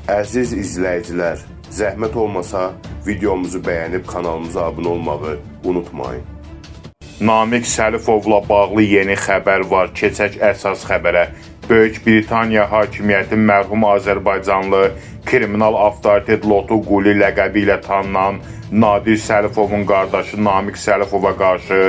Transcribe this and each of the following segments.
Əziz izləyicilər, zəhmət olmasa videomuzu bəyənib kanalımıza abunə olmağı unutmayın. Namiq Səlifovla bağlı yeni xəbər var. Keçək əsas xəbərə. Böyük Britaniya hakimiyyəti mərhum Azərbaycanlı kriminal avtoritet Lotu Quli ləqəbi ilə tanınan Nadir Səlifovun qardaşı Namiq Səlifova qarşı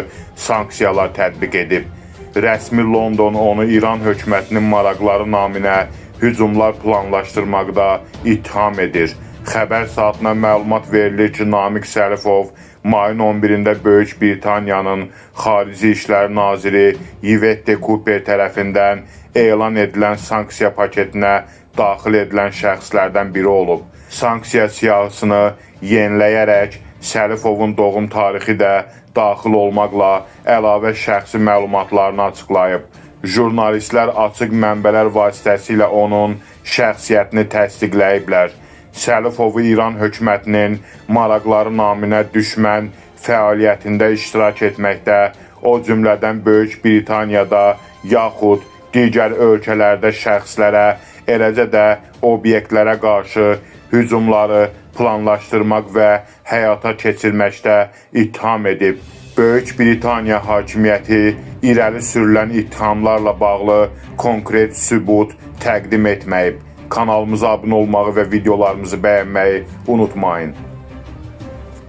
sanksiyalar tətbiq edib. Rəsmi London onu İran hökumətinin maraqları naminə hücumlar planlaşdırmaqda ittiham edir. Xəbər saatına məlumat verilir ki, Namiq Səlifov mayın 11-də Böyük Britaniyanın Xarici İşlər Naziri Yvette Cooper tərəfindən elan edilən sanksiya paketinə daxil edilən şəxslərdən biri olub. Sanksiya siyahısını yeniləyərək Səlifovun doğum tarixi də daxil olmaqla əlavə şəxsi məlumatlarını açıqlayıb. Jurnalistlər açıq mənbələr vasitəsilə onun şəxsiyyətini təsdiqləyiblər. Səlifovu İran hökumətinin maraqları naminə düşmən fəaliyyətində iştirak etməkdə, o cümlədən Böyük Britaniyada yaxud digər ölkələrdə şəxslərə, eləcə də obyektlərə qarşı hücumları planlaşdırmaq və həyata keçirməkdə ittiham edib. Böyük Britaniya hakimiyyəti irəli sürülən ittihamlarla bağlı konkret sübut təqdim etməyib. Kanalımıza abunə olmağı və videolarımızı bəyənməyi unutmayın.